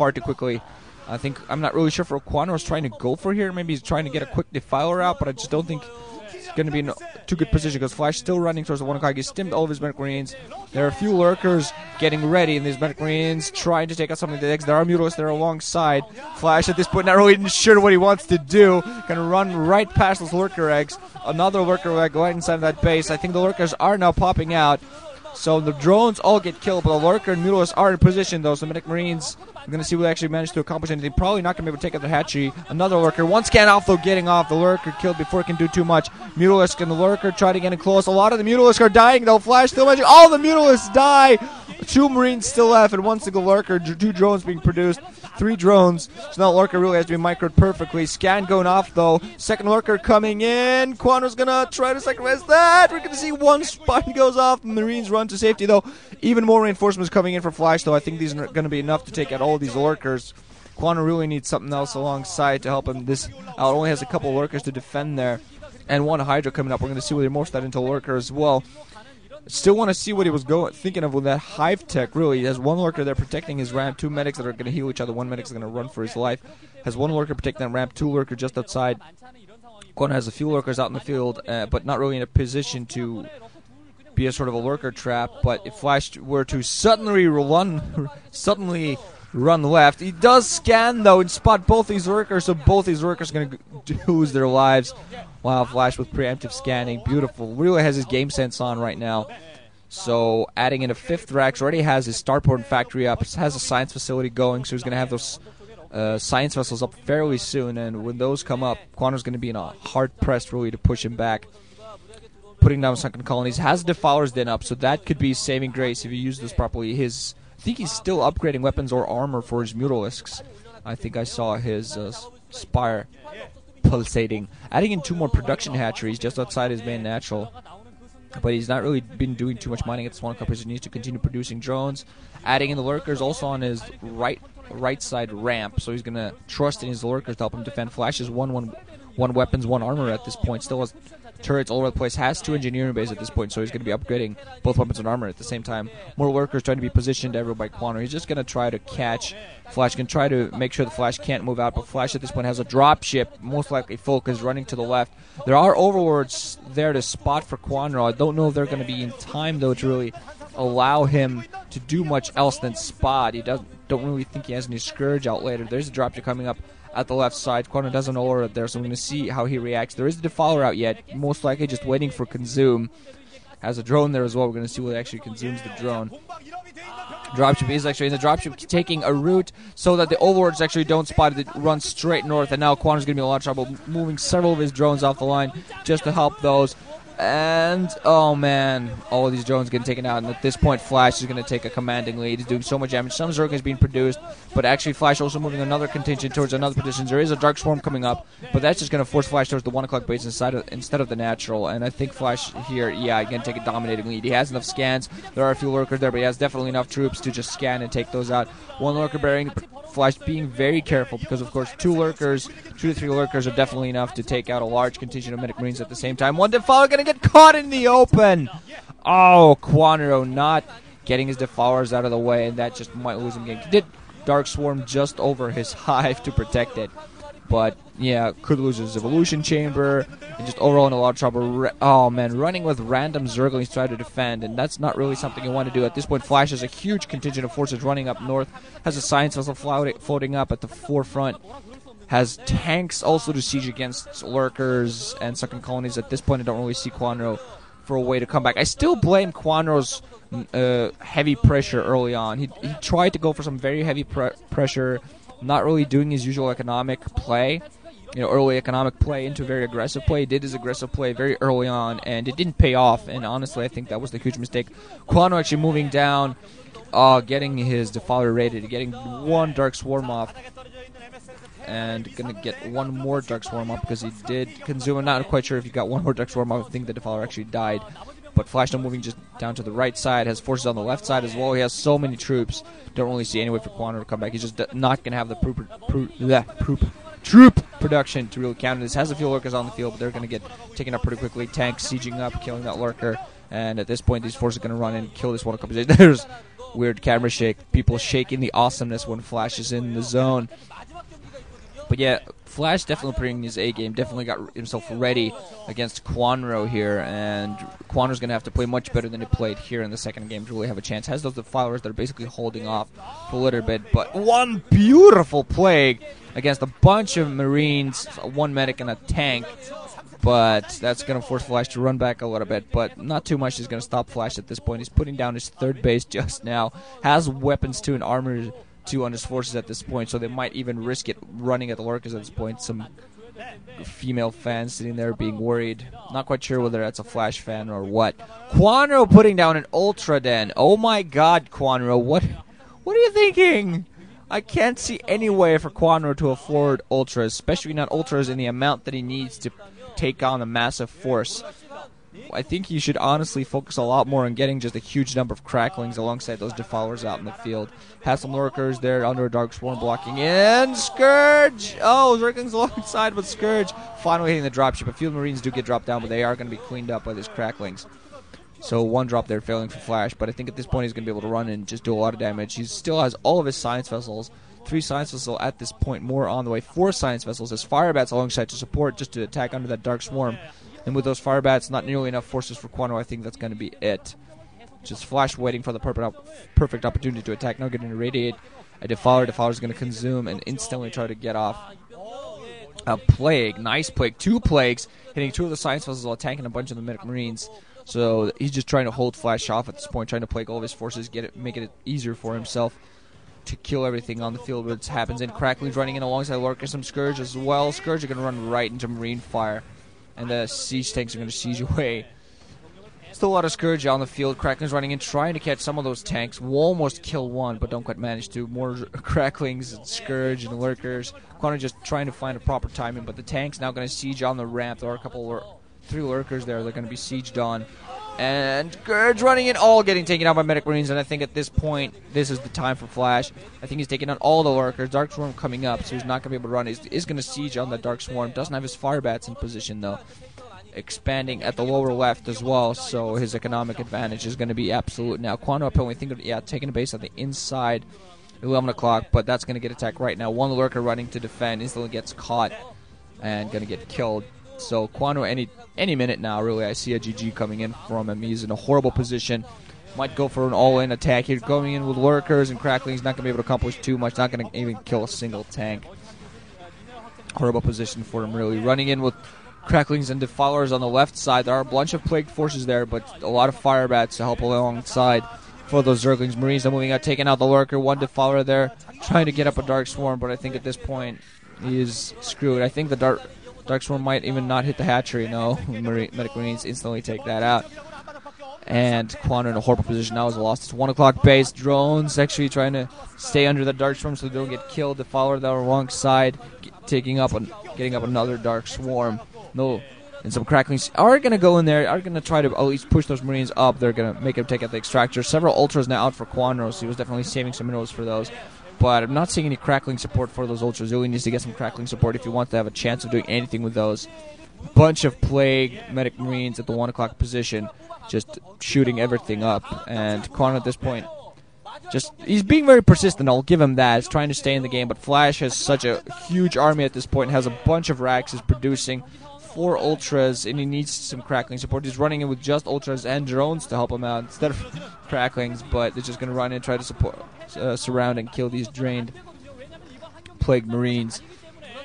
far too quickly. I'm not really sure for what Kwanro's trying to go for here. Maybe he's trying to get a quick Defiler out, but I just don't think he's going to be in too good position because Flash still running towards the 1 o'clock. He's stimmed all of his Medic Marines. There are a few Lurkers getting ready, and these Medic Marines trying to take out something of the eggs. There are Mutalisks there alongside. Flash at this point not really sure what he wants to do. Going to run right past those Lurker eggs. Another Lurker egg right inside of that base. I think the Lurkers are now popping out. So the drones all get killed, but the Lurker and Mutalisks are in position, though. So Medic Marines are going to see what they actually managed to accomplish anything. Probably not going to be able to take out the hatchery. Another Lurker. One scan off, though, getting off. The Lurker killed before it can do too much. Mutalisk and the Lurker try to get in close. A lot of the Mutalisks are dying, though. Flash still managing. All the Mutalisks die. 2 Marines still left, and 1 single Lurker. 2 drones being produced. 3 drones. So now Lurker really has to be microed perfectly. Scan going off, though. Second Lurker coming in. Kwanro's going to try to sacrifice that. We're going to see 1 spine goes off. Marines run to safety, though. Even more reinforcements coming in for Flash, though. I think these are going to be enough to take out all of these Lurkers. Kwanro really needs something else alongside to help him. This out only has a couple Lurkers to defend there. And 1 Hydra coming up. We're going to see whether he morphs that into Lurker as well. Still want to see what he was thinking of with that Hive Tech, really. He has 1 Lurker there protecting his ramp, 2 medics that are going to heal each other, 1 medic is going to run for his life. Has 1 Lurker protecting that ramp, 2 Lurker just outside. Kwanro has a few Lurkers out in the field, but not really in a position to be a sort of a Lurker trap. But if Flash were to suddenly run left, he does scan, though, and spot both these Lurkers, so both these Lurkers are going to lose their lives. Wow, Flash with preemptive scanning. Beautiful. Really has his game sense on right now. So adding in a 5th Rex, already has his starport factory up, has a science facility going, so he's going to have those science vessels up fairly soon, and when those come up, Kwanro's going to be in a hard press really to push him back. Putting down sunken colonies, has Defilers then up, so that could be saving grace if you use this properly. I think he's still upgrading weapons or armor for his Mutalisks. I think I saw his Spire pulsating. Adding in 2 more production hatcheries just outside his main natural. But he's not really been doing too much mining at this 1 o'clock because he needs to continue producing drones. Adding in the Lurkers also on his right side ramp, so he's going to trust in his Lurkers to help him defend. Flash is one weapons, 1 armor at this point. Still has turrets all over the place, has 2 engineering bases at this point, so he's going to be upgrading both weapons and armor at the same time. More Lurkers trying to be positioned everywhere by Kwanro. He's just going to try to catch Flash, can try to make sure the Flash can't move out, but Flash at this point has a dropship, most likely full, because running to the left. There are overlords there to spot for Kwanro. I don't know if they're going to be in time, though, to really allow him to do much else than spot. He don't really think he has any Scourge out later. There's a dropship coming up at the left side. Kwanro doesn't know it there, so I'm going to see how he reacts. There is a Defiler out yet, most likely just waiting for Consume. Has a drone there as well. We're going to see what actually consumes the drone. Dropship is actually in the dropship taking a route so that the overlords actually don't spot it. It runs straight north, and now Kwanro's going to be in a lot of trouble, moving several of his drones off the line just to help those. And, oh man, all of these drones getting taken out, and at this point Flash is going to take a commanding lead. He's doing so much damage. Some Zerg is being produced, but actually Flash also moving another contingent towards another position. There is a Dark Swarm coming up, but that's just going to force Flash towards the 1 o'clock base instead of the natural, and I think Flash here, yeah, going to take a dominating lead. He has enough scans. There are a few Lurkers there, but he has definitely enough troops to just scan and take those out. 1 Lurker bearing, Flash being very careful because, of course, 2 to 3 Lurkers are definitely enough to take out a large contingent of Medic Marines at the same time. 1 Defiler going to get caught in the open. Oh, Kwanro not getting his Defilers out of the way, and that just might lose him game. He did Dark Swarm just over his hive to protect it, but yeah, could lose his Evolution Chamber and just overall in a lot of trouble. Oh man, running with random Zerglings to try to defend, and that's not really something you want to do. At this point, Flash has a huge contingent of forces running up north, has a science vessel floating up at the forefront, has tanks also to siege against Lurkers and sunken colonies. At this point, I don't really see Kwanro for a way to come back. I still blame Kwanro's heavy pressure early on. He tried to go for some very heavy pressure, not really doing his usual economic play. Early economic play into very aggressive play. He did his aggressive play very early on, and it didn't pay off, and honestly, I think that was the huge mistake. Kwanro actually moving down, getting his Defiler rated, getting 1 Dark Swarm off, and going to get 1 more Dark Swarm off because he did consume. I'm not quite sure if he got 1 more Dark Swarm off. I think the Defiler actually died. But Flash now moving just down to the right side, has forces on the left side as well. He has so many troops. Don't really see any way for Kwanro to come back. He's just not going to have the troop production to really counter this. Has a few Lurkers on the field, but they're going to get taken up pretty quickly. Tanks sieging up, killing that Lurker. And at this point, these forces are going to run in and kill this 1 o'clock. There's weird camera shake. People shaking the awesomeness when Flash is in the zone. But yeah, Flash definitely putting his A game, definitely got himself ready against Kwanro here, and Kwanro's going to have to play much better than he played here in the second game to really have a chance. Has those defilers that are basically holding off for a little bit, but one beautiful plague against a bunch of Marines, one medic and a tank, but that's going to force Flash to run back a little bit, but not too much is going to stop Flash at this point. He's putting down his third base just now, has weapons 2 and armor 2 on his forces at this point, so they might even risk it running at the lurkers at this point. Some female fans sitting there being worried. Not quite sure whether that's a Flash fan or what. Kwanro putting down an Ultra Den. Oh my god, Kwanro, what are you thinking? I can't see any way for Kwanro to afford Ultras, especially not Ultras in the amount that he needs to take on a massive force. I think he should honestly focus a lot more on getting just a huge number of cracklings alongside those defilers out in the field. Has some lurkers there under a Dark Swarm blocking in. Scourge! Oh, Zerglings alongside with Scourge. Finally hitting the dropship. A few Marines do get dropped down, but they are going to be cleaned up by these cracklings. So one drop there failing for Flash, but I think at this point he's going to be able to run and just do a lot of damage. He still has all of his science vessels. 3 science vessels at this point, more on the way. 4 science vessels. Has Firebats alongside to support just to attack under that Dark Swarm. And with those Firebats, not nearly enough forces for Kwanro. I think that's going to be it. Just Flash waiting for the perfect opportunity to attack. Now getting to radiate a Defiler. Defiler's going to consume and instantly try to get off a Plague. Nice Plague. 2 Plagues. Hitting 2 of the Science Vessels while attacking a bunch of the Medic Marines. So he's just trying to hold Flash off at this point. Trying to plague all of his forces. Make it easier for himself to kill everything on the field. What happens in Crackling's running in alongside Lurker. Some Scourge as well. Scourge are going to run right into Marine fire. And the siege tanks are going to siege away. Still a lot of Scourge on the field. Crackling's running in, trying to catch some of those tanks. Will almost kill one, but don't quite manage to. More Cracklings and Scourge and Lurkers. Kwanro just trying to find a proper timing, but the tank's now going to siege on the ramp. There are a couple, 3 Lurkers there. They're going to be sieged on. And Scourge running in, all getting taken out by Medic Marines, and I think at this point, this is the time for Flash. I think he's taking out all the Lurkers. Dark Swarm coming up, so he's not going to be able to run. He's going to siege on the Dark Swarm. Doesn't have his Firebats in position, though. Expanding at the lower left as well, so his economic advantage is going to be absolute now. Kwanro apparently thinking, taking a base on the inside, 11 o'clock, but that's going to get attacked right now. One Lurker running to defend, instantly gets caught and going to get killed. So Kwanro any minute now, really, I see a GG coming in from him. He's in a horrible position. Might go for an all-in attack here. Going in with Lurkers and Cracklings, not going to be able to accomplish too much. Not going to even kill a single tank. Horrible position for him, really. Running in with Cracklings and Defilers on the left side. There are a bunch of plagued forces there, but a lot of Firebats to help alongside for those Zerglings. Marines are moving out, taking out the Lurker. One Defiler there, trying to get up a Dark Swarm, but I think at this point he is screwed. I think the Dark Swarm might even not hit the hatchery. No, Medic Marines instantly take that out. And Kwanro in a horrible position now is lost. It's 1 o'clock base. Drones actually trying to stay under the Dark Swarm so they don't get killed. Defiler there alongside, getting up another Dark Swarm. No, and some Cracklings are going to go in there, are going to try to at least push those Marines up. They're going to make him take out the Extractor. Several Ultras now out for Kwanro, so he was definitely saving some minerals for those. But I'm not seeing any Crackling support for those Ultras. He really needs to get some Crackling support if he wants to have a chance of doing anything with those. Bunch of Plague Medic Marines at the 1 o'clock position, just shooting everything up. And Kwanro at this point, he's being very persistent, I'll give him that. He's trying to stay in the game, but Flash has such a huge army at this point, has a bunch of racks, is producing 4 Ultras, and he needs some Crackling support. He's running in with just Ultras and drones to help him out instead of Cracklings, but they're just going to run in and try to surround and kill these drained Plague Marines.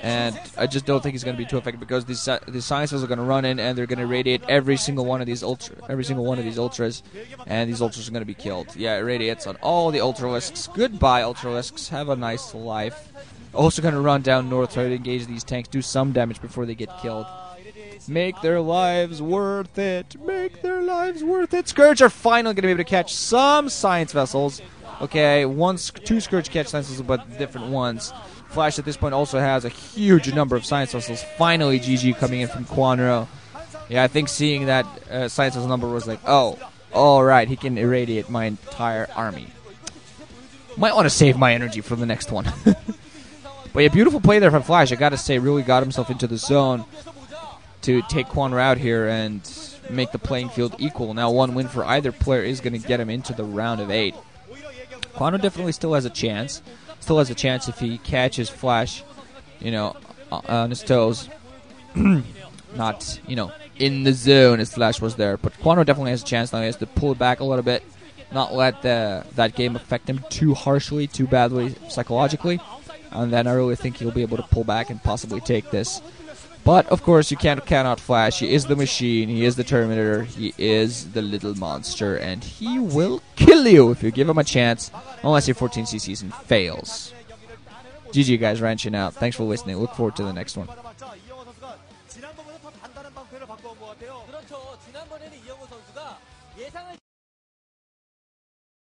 And I just don't think he's going to be too effective because these sciences are going to run in and they're going to radiate every single one of these Ultras, and these Ultras are going to be killed. Yeah, it radiates on all the Ultralisks. Goodbye, Ultralisks. Have a nice life. Also going to run down north, try to engage these tanks, do some damage before they get killed. Make their lives worth it. Make their lives worth it. Scourge are finally going to be able to catch some science vessels. Okay, 2 Scourge catch science vessels, but different ones. Flash at this point also has a huge number of science vessels. Finally, GG coming in from Kwanro. Yeah, I think seeing that science vessel number was like, oh, alright, he can irradiate my entire army. Might want to save my energy for the next one. But yeah, beautiful play there from Flash. I gotta say, really got himself into the zone to take Kwanro out here and make the playing field equal. Now, 1 win for either player is going to get him into the round of 8. Kwanro definitely still has a chance. Still has a chance if he catches Flash, on his toes. Not, in the zone as Flash was there. But Kwanro definitely has a chance now. He has to pull it back a little bit. Not let that game affect him too harshly, too badly psychologically. And then I really think he'll be able to pull back and possibly take this. But, of course, you can't count out Flash. He is the machine. He is the Terminator. He is the little monster. And he will kill you if you give him a chance. Unless your 14C season fails. GG, guys. Ranching out. Thanks for listening. Look forward to the next one.